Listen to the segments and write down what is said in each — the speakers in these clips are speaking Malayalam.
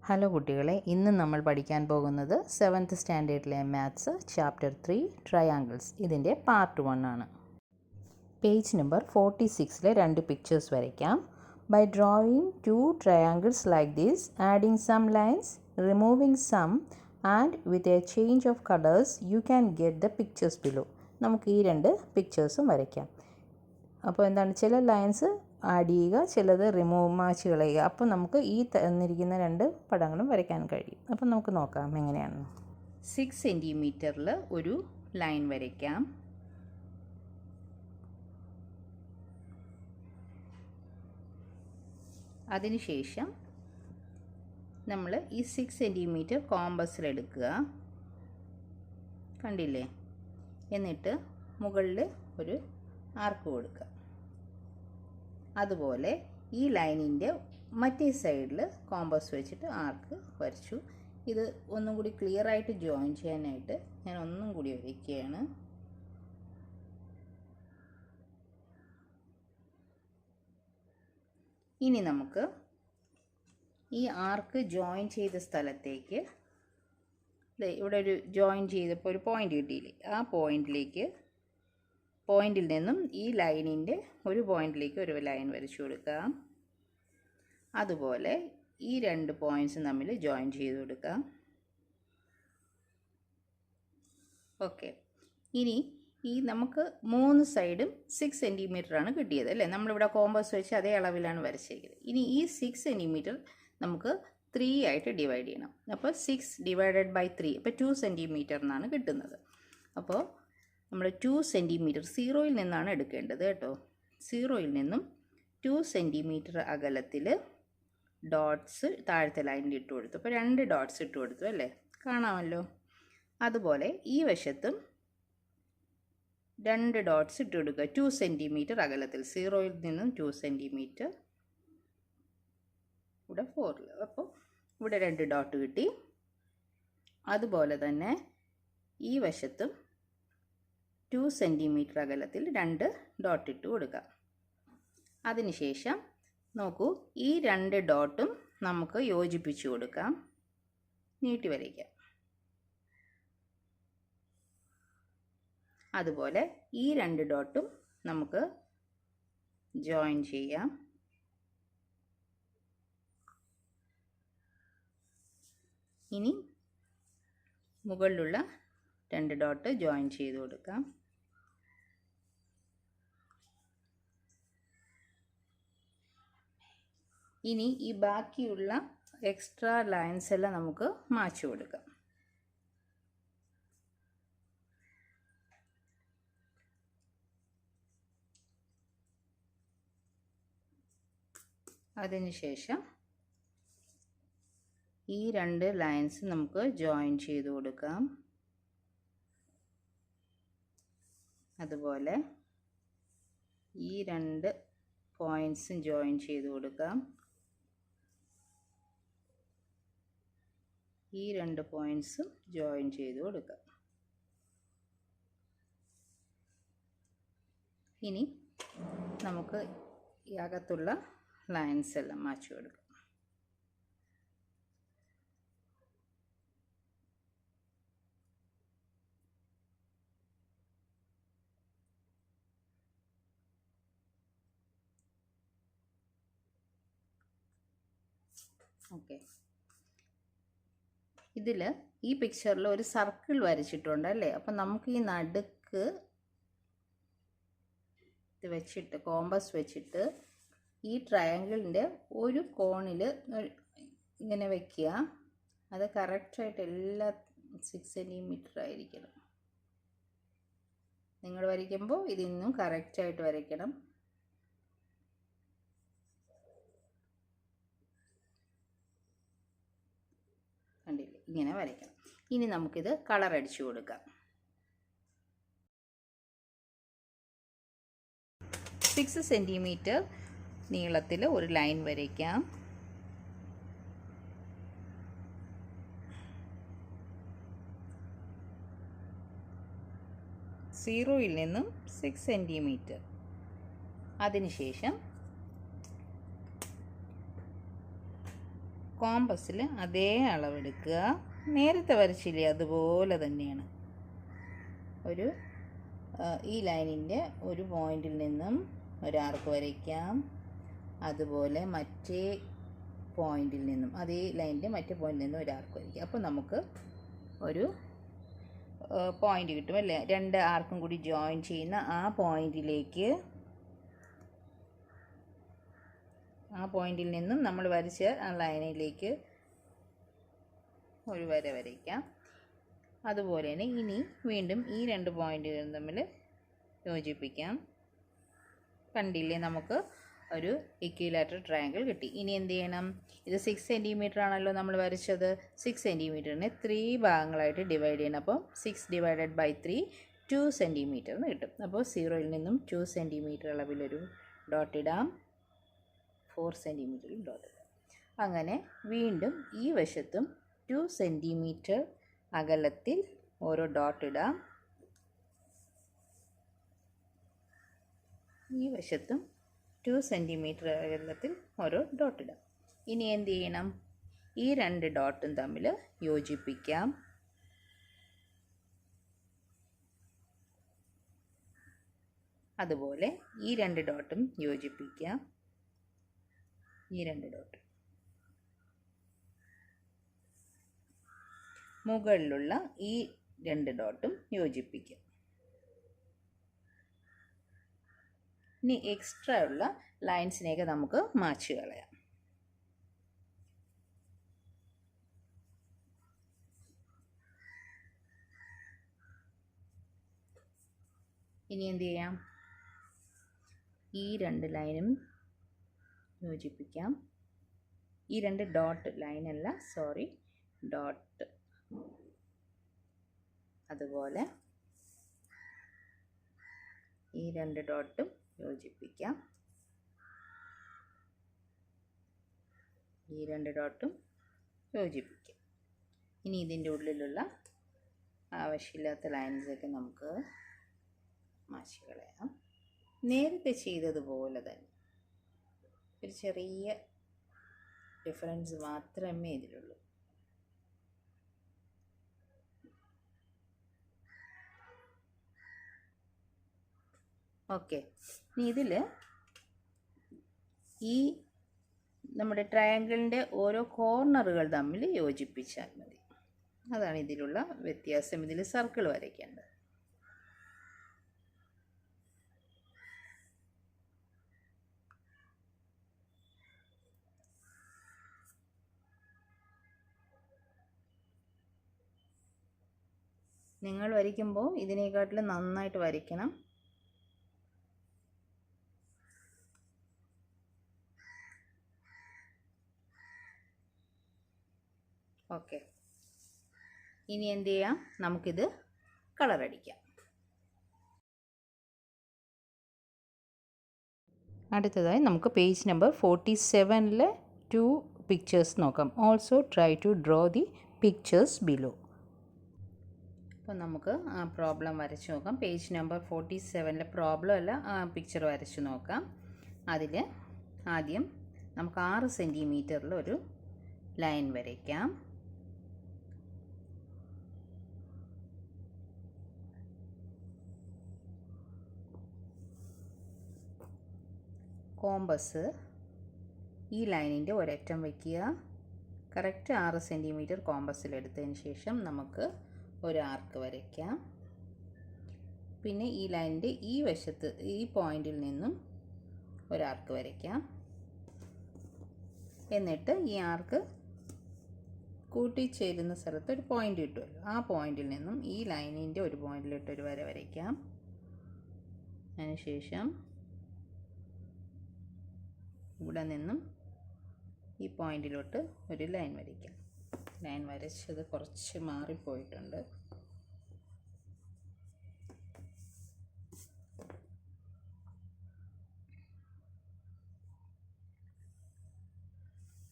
ഹലോ കുട്ടികളെ, ഇന്ന് നമ്മൾ പഠിക്കാൻ പോകുന്നത് 7th സ്റ്റാൻഡേർഡിലെ മാത്സ് ചാപ്റ്റർ 3 ട്രയാങ്കിൾസ്. ഇതിൻ്റെ പാർട്ട് 1 ആണ്. പേജ് നമ്പർ 46-ലെ 2 പിക്ചേഴ്സ് വരയ്ക്കാം. By drawing 2 triangles like this, adding some lines, removing some and with a change of colors, you can get the pictures below. നമുക്ക് ഈ 2 പിക്ചേഴ്സും വരയ്ക്കാം. അപ്പോൾ എന്താണ്, ചില ലൈൻസ് ആഡ് ചെയ്യുക, ചിലത് മാച്ച് കളയുക. അപ്പോൾ നമുക്ക് ഈ തന്നിരിക്കുന്ന 2 പടങ്ങളും വരയ്ക്കാൻ കഴിയും. അപ്പം നമുക്ക് നോക്കാം എങ്ങനെയാണെന്ന്. 6 സെൻറ്റിമീറ്ററിൽ ഒരു ലൈൻ വരയ്ക്കാം. അതിനുശേഷം നമ്മൾ ഈ 6 സെൻറ്റിമീറ്റർ കോമ്പസിലെടുക്കുക, കണ്ടില്ലേ? എന്നിട്ട് മുകളിൽ ഒരു ആർക്ക് കൊടുക്കുക. അതുപോലെ ഈ ലൈനിൻ്റെ മറ്റേ സൈഡിൽ കോമ്പസ് വെച്ചിട്ട് ആർക്ക് വരച്ചു. ഇത് ഒന്നും കൂടി ക്ലിയർ ആയിട്ട് ജോയിൻ ചെയ്യാനായിട്ട് ഞാൻ ഒന്നും കൂടി വരയ്ക്കുകയാണ്. ഇനി നമുക്ക് ഈ ആർക്ക് ജോയിൻ ചെയ്ത സ്ഥലത്തേക്ക് ഇവിടെ ഒരു ജോയിൻ ചെയ്തപ്പോൾ ഒരു പോയിൻ്റ് കിട്ടിയില്ലേ, ആ പോയിന്റിൽ നിന്നും ഈ ലൈനിൻ്റെ ഒരു പോയിന്റിലേക്ക് ഒരു ലൈൻ വരച്ചു കൊടുക്കാം. അതുപോലെ ഈ 2 പോയിൻറ്റ്സ് തമ്മിൽ ജോയിൻ ചെയ്ത് കൊടുക്കാം. ഓക്കെ. ഇനി ഈ നമുക്ക് 3 സൈഡും 6 സെൻറ്റിമീറ്ററാണ് കിട്ടിയത് അല്ലേ? നമ്മളിവിടെ കോമ്പസ് വെച്ച് അതേ അളവിലാണ് വരച്ചേക്കുന്നത്. ഇനി ഈ 6 സെൻറ്റിമീറ്റർ നമുക്ക് 3 ആയിട്ട് ഡിവൈഡ് ചെയ്യണം. അപ്പോൾ 6 ഡിവൈഡഡ് ബൈ 3, അപ്പോൾ 2 സെൻറ്റിമീറ്റർ എന്നാണ് കിട്ടുന്നത്. അപ്പോൾ നമ്മൾ 2 സെൻറ്റിമീറ്റർ 0-യിൽ നിന്നാണ് എടുക്കേണ്ടത് കേട്ടോ. 0-യിൽ നിന്നും 2 സെൻറ്റിമീറ്റർ അകലത്തിൽ ഡോട്ട്സ് താഴത്തെ ലൈനിൽ ഇട്ട് കൊടുത്തു. അപ്പോൾ 2 ഡോട്ട്സ് ഇട്ട് കൊടുത്തു അല്ലേ, കാണാമല്ലോ. അതുപോലെ ഈ വശത്തും 2 ഡോട്ട്സ് ഇട്ട് കൊടുക്കുക 2 സെൻറ്റിമീറ്റർ അകലത്തിൽ. 0-യിൽ നിന്നും 2 സെൻറ്റിമീറ്റർ, ഇവിടെ 4. അപ്പോൾ ഇവിടെ 2 ഡോട്ട് കിട്ടി. അതുപോലെ തന്നെ ഈ വശത്തും 2 സെൻറ്റിമീറ്റർ അകലത്തിൽ 2 ഡോട്ട് ഇട്ട് കൊടുക്കാം. അതിനുശേഷം നോക്കൂ, ഈ 2 ഡോട്ടും നമുക്ക് യോജിപ്പിച്ച് കൊടുക്കാം, നീട്ടി വരയ്ക്കാം. അതുപോലെ ഈ 2 ഡോട്ടും നമുക്ക് ജോയിൻ ചെയ്യാം. ഇനി മുകളിലുള്ള 2 ഡോട്ട് ജോയിൻ ചെയ്ത് കൊടുക്കാം. ഇനി ഈ ബാക്കിയുള്ള എക്സ്ട്രാ ലൈൻസ് എല്ലാം നമുക്ക് മാച്ച് കൊടുക്കാം. അതിനുശേഷം ഈ 2 ലൈൻസ് നമുക്ക് ജോയിൻ ചെയ്ത് കൊടുക്കാം. അതുപോലെ ഈ 2 പോയിൻറ്റ്സും ജോയിൻ ചെയ്ത് കൊടുക്കാം. ഈ 2 പോയിൻറ്റ്സും ജോയിൻ ചെയ്ത് കൊടുക്കാം. ഇനി നമുക്ക് ഈ അകത്തുള്ള ലൈൻസ് എല്ലാം മാച്ച് കൊടുക്കാം. ഓക്കെ. ഇതിൽ ഈ പിക്ചറിൽ ഒരു സർക്കിൾ വരച്ചിട്ടുണ്ട് അല്ലേ? അപ്പം നമുക്ക് ഈ നടുക്ക് ഇത് വെച്ചിട്ട് കോമ്പസ് വെച്ചിട്ട് ഈ ട്രയാങ്കിളിൻ്റെ ഒരു കോണിൽ ഇങ്ങനെ വയ്ക്കുക. അത് കറക്റ്റായിട്ട് എല്ലാ 6 സെൻറ്റിമീറ്റർ ആയിരിക്കണം. നിങ്ങൾ വരയ്ക്കുമ്പോൾ ഇതിന്നും കറക്റ്റായിട്ട് വരയ്ക്കണം. കണ്ടില്ലേ, ഇങ്ങനെ വരയ്ക്കണം. ഇനി നമുക്കിത് കളർ അടിച്ചു കൊടുക്കാം. 6 സെൻറ്റിമീറ്റർ നീളത്തിൽ ഒരു ലൈൻ വരയ്ക്കാം. സീറോയിൽ നിന്നും 6 സെൻറ്റിമീറ്റർ. അതിനുശേഷം കോമ്പസിൽ അതേ അളവെടുക്കുക. നേരത്തെ വരച്ചില്ലേ അതുപോലെ തന്നെയാണ്. ഈ ലൈനിൻ്റെ ഒരു പോയിന്റിൽ നിന്നും ഒരു ആർക്ക് വരയ്ക്കാം. അതുപോലെ മറ്റേ പോയിന്റിൽ നിന്നും അതേ ലൈനിൻ്റെ മറ്റേ പോയിന്റിൽ നിന്നും ഒരു ആർക്ക് വരയ്ക്കാം. അപ്പോൾ നമുക്ക് ഒരു പോയിന്റ് കിട്ടും അല്ലേ? രണ്ട് ആർക്കും കൂടി ജോയിൻ ചെയ്യുന്ന ആ പോയിന്റിൽ നിന്നും നമ്മൾ വരച്ച ആ ലൈനിലേക്ക് ഒരു വര വരയ്ക്കാം. അതുപോലെ തന്നെ ഇനി വീണ്ടും ഈ രണ്ട് പോയിന്റുകളും തമ്മിൽ യോജിപ്പിക്കാം. കണ്ടില്ലേ, നമുക്ക് ഒരു ഇക്വിലാറ്ററൽ ട്രയാങ്കിൾ കിട്ടി. ഇനി എന്ത് ചെയ്യണം? ഇത് 6 സെൻറ്റിമീറ്റർ ആണല്ലോ നമ്മൾ വരച്ചത്. 6 സെൻറ്റിമീറ്ററിനെ 3 ഭാഗങ്ങളായിട്ട് ഡിവൈഡ് ചെയ്യണം. അപ്പോൾ 6 ഡിവൈഡഡ് ബൈ 3 2 സെൻറ്റിമീറ്റർ എന്ന് കിട്ടും. അപ്പോൾ 0യിൽ നിന്നും 2 സെൻറ്റിമീറ്റർ അളവിലൊരു ഡോട്ട് ഇടാം. 4 സെൻറ്റിമീറ്ററിൽ ഡോട്ട് ഇടാം. അങ്ങനെ വീണ്ടും ഈ വശത്തും 2 സെൻറ്റിമീറ്റർ അകലത്തിൽ ഓരോ ഡോട്ട് ഇടാം. ഈ വശത്തും 2 സെൻറ്റിമീറ്റർ അകലത്തിൽ ഓരോ ഡോട്ട് ഇടാം. ഇനി എന്ത് ചെയ്യണം? ഈ രണ്ട് ഡോട്ടും തമ്മിൽ യോജിപ്പിക്കാം. അതുപോലെ ഈ രണ്ട് ഡോട്ടും യോജിപ്പിക്കാം. ഈ രണ്ട് ഡോട്ട് മുകളിലുള്ള ഈ രണ്ട് ഡോട്ടും യോജിപ്പിക്കാം. ഇനി എക്സ്ട്രാ ഉള്ള ലൈൻസിനെയൊക്കെ നമുക്ക് മായ്ച്ച് കളയാം. ഇനി എന്ത് ചെയ്യാം? ഈ രണ്ട് ലൈനും യോജിപ്പിക്കാം. ഈ രണ്ട് ഡോട്ട് ലൈനല്ല, സോറി, ഡോട്ട്. അതുപോലെ ഈ രണ്ട് ഡോട്ടും യോജിപ്പിക്കാം. ഈ രണ്ട് ഡോട്ടും യോജിപ്പിക്കാം. ഇനി ഇതിൻ്റെ ഉള്ളിലുള്ള ആവശ്യമില്ലാത്ത ലൈൻസൊക്കെ നമുക്ക് മായ്ച്ച് കളയാം. നേരത്തെ ചെയ്തതുപോലെ തന്നെ ഒരു ചെറിയ ഡിഫറൻസ് മാത്രമേ ഇതിലുള്ളൂ. ഓക്കെ, ഇനി ഇതിൽ ഈ നമ്മുടെ ട്രയാങ്കിളിൻ്റെ ഓരോ കോർണറുകൾ തമ്മിൽ യോജിപ്പിച്ചാൽ മതി. അതാണ് ഇതിലുള്ള വ്യത്യാസം. ഇതിൽ സർക്കിൾ വരയ്ക്കേണ്ടത്. നിങ്ങൾ വരയ്ക്കുമ്പോൾ ഇതിനേക്കാട്ടിലും നന്നായിട്ട് വരയ്ക്കണം. ഓക്കെ, ഇനി എന്ത് ചെയ്യാം? നമുക്കിത് കളർ അടിക്കാം. അടുത്തതായി നമുക്ക് പേജ് നമ്പർ 47-ലെ 2 പിക്ചേഴ്സ് നോക്കാം. Also try to draw the pictures below. അപ്പോൾ നമുക്ക് ആ പ്രോബ്ലം വരച്ച് നോക്കാം. പേജ് നമ്പർ 47-ലെ പ്രോബ്ലം അല്ല, ആ പിക്ചർ വരച്ച് നോക്കാം. അതിൽ ആദ്യം നമുക്ക് 6 സെൻറ്റിമീറ്ററിലൊരു ലൈൻ വരയ്ക്കാം. കോമ്പസ് ഈ ലൈനിൻ്റെ ഒരറ്റം വയ്ക്കുക. കറക്റ്റ് 6 സെൻറ്റിമീറ്റർ കോമ്പസിലെടുത്തതിന് ശേഷം നമുക്ക് ഒരു ആർക്ക് വരയ്ക്കാം. പിന്നെ ഈ ലൈനിൻ്റെ ഈ വശത്ത് ഈ പോയിന്റിൽ നിന്നും ഒരു ആർക്ക് വരയ്ക്കാം. എന്നിട്ട് ഈ ആർക്ക് കൂട്ടിച്ചേരുന്ന സ്ഥലത്ത് ഒരു പോയിന്റ് കിട്ടുമല്ലോ, ആ പോയിന്റിൽ നിന്നും ഈ ലൈനിൻ്റെ ഒരു പോയിന്റിലിട്ടൊരു വര വരയ്ക്കാം. അതിനുശേഷം ഇവിടെ നിന്നും ഈ പോയിന്റിലോട്ട് ഒരു ലൈൻ വരയ്ക്കാം. ലൈൻ വരച്ചത് കുറച്ച് മാറിപ്പോയിട്ടുണ്ട്.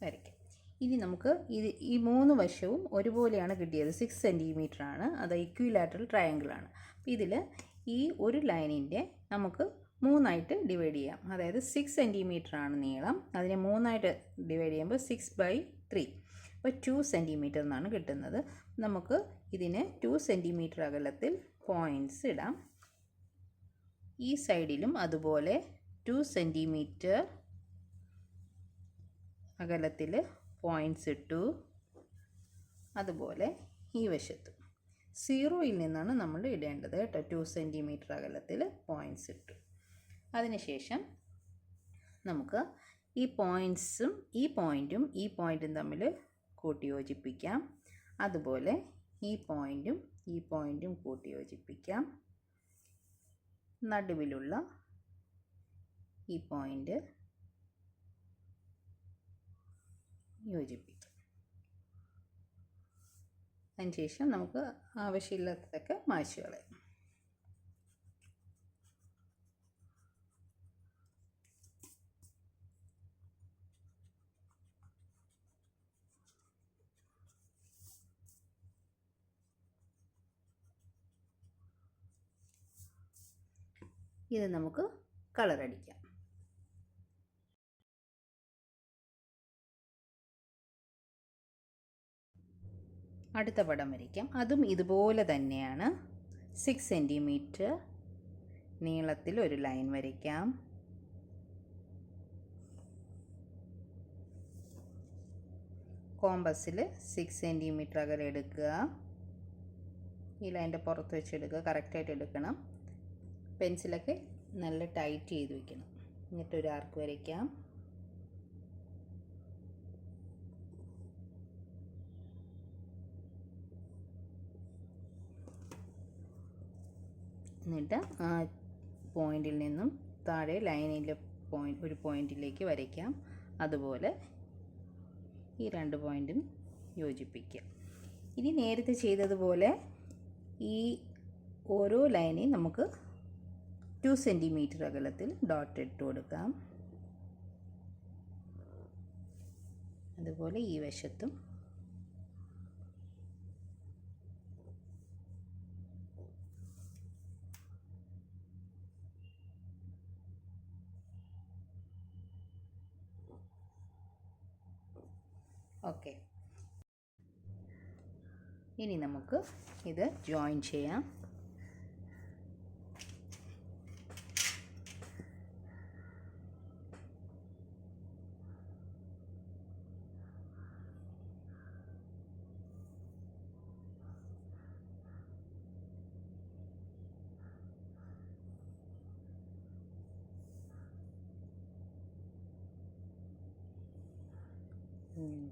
വരയ്ക്കാം. ഇനി നമുക്ക് ഈ 3 വശവും ഒരുപോലെയാണ് കിട്ടിയത്. 6 സെൻറ്റിമീറ്റർ ആണ്. അത് ഇക്വിലാറ്ററൽ ട്രയാങ്കിളാണ്. അപ്പോൾ ഇതിൽ ഈ ഒരു ലൈനിൻ്റെ നമുക്ക് 3ആയിട്ട് ഡിവൈഡ് ചെയ്യാം. അതായത് 6 സെൻറ്റിമീറ്റർ ആണ് നീളം. അതിനെ 3ആയിട്ട് ഡിവൈഡ് ചെയ്യുമ്പോൾ 6/3. അപ്പോൾ 2 സെൻറ്റിമീറ്റർ എന്നാണ് കിട്ടുന്നത്. നമുക്ക് ഇതിന് 2 സെൻറ്റിമീറ്റർ അകലത്തിൽ പോയിൻറ്റ്സ് ഇടാം. ഈ സൈഡിലും അതുപോലെ 2 സെൻറ്റിമീറ്റർ അകലത്തിൽ പോയിൻറ്റ്സ് ഇട്ടു. അതുപോലെ ഈ വശത്തും 0യിൽ നിന്നാണ് നമ്മൾ ഇടേണ്ടത് കേട്ടോ. 2 സെൻറ്റിമീറ്റർ അകലത്തിൽ പോയിൻറ്റ്സ് ഇട്ടു. അതിനുശേഷം നമുക്ക് ഈ പോയിൻറ്റ്സും ഈ പോയിൻറ്റും തമ്മിൽ കൂട്ടി യോജിപ്പിക്കാം. അതുപോലെ ഈ പോയിൻറ്റും കൂട്ടി യോജിപ്പിക്കാം. നടുവിലുള്ള ഈ പോയിൻ്റ് യോജിപ്പിക്കാം. അതിനുശേഷം നമുക്ക് ആവശ്യമില്ലാത്തതൊക്കെ മായ്ച്ചു കളയാം. ഇത് നമുക്ക് കളർ അടിക്കാം. അടുത്ത പടം വരയ്ക്കാം. അതും ഇതുപോലെ തന്നെയാണ്. 6 സെൻറ്റിമീറ്റർ നീളത്തിൽ ഒരു ലൈൻ വരയ്ക്കാം. കോമ്പസിൽ 6 സെൻറ്റിമീറ്റർ അകലെ എടുക്കുക. ഈ ലൈൻ്റെ പുറത്ത് വെച്ചെടുക്കുക. കറക്റ്റായിട്ട് എടുക്കണം. പെൻസിലൊക്കെ നല്ല ടൈറ്റ് ചെയ്ത് വയ്ക്കണം. എന്നിട്ടൊരു ആർക്ക് വരയ്ക്കാം. എന്നിട്ട് ആ പോയിൻറ്റിൽ നിന്നും താഴെ ലൈനിലെ ഒരു പോയിൻറ്റിലേക്ക് വരയ്ക്കാം. അതുപോലെ ഈ 2 പോയിൻറ്റും യോജിപ്പിക്കുക. ഇനി നേരത്തെ ചെയ്തതുപോലെ ഈ ഓരോ ലൈനെയും നമുക്ക് 2 സെൻറ്റിമീറ്റർ അകലത്തിൽ ഡോട്ട് ഇട്ട് കൊടുക്കാം. അതുപോലെ ഈ വശത്തും ഓക്കെ. ഇനി നമുക്ക് ഇത് ജോയിൻ ചെയ്യാം.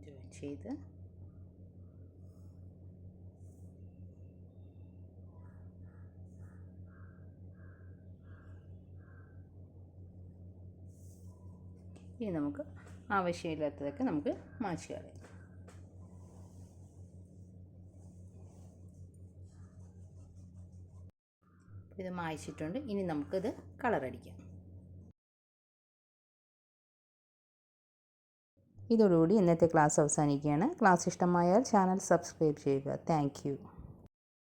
ജോയിൻ ചെയ്ത് ഇനി നമുക്ക് ആവശ്യമില്ലാത്തതൊക്കെ നമുക്ക് മായ്ച്ചു കളയാം. ഇത് മായ്ച്ചിട്ടുണ്ട്. ഇനി നമുക്കിത് കളറടിക്കാം. ഇതോടുകൂടി ഇന്നത്തെ ക്ലാസ് അവസാനിക്കുകയാണ്. ക്ലാസ് ഇഷ്ടമായാൽ ചാനൽ സബ്സ്ക്രൈബ് ചെയ്യുക. Thank you.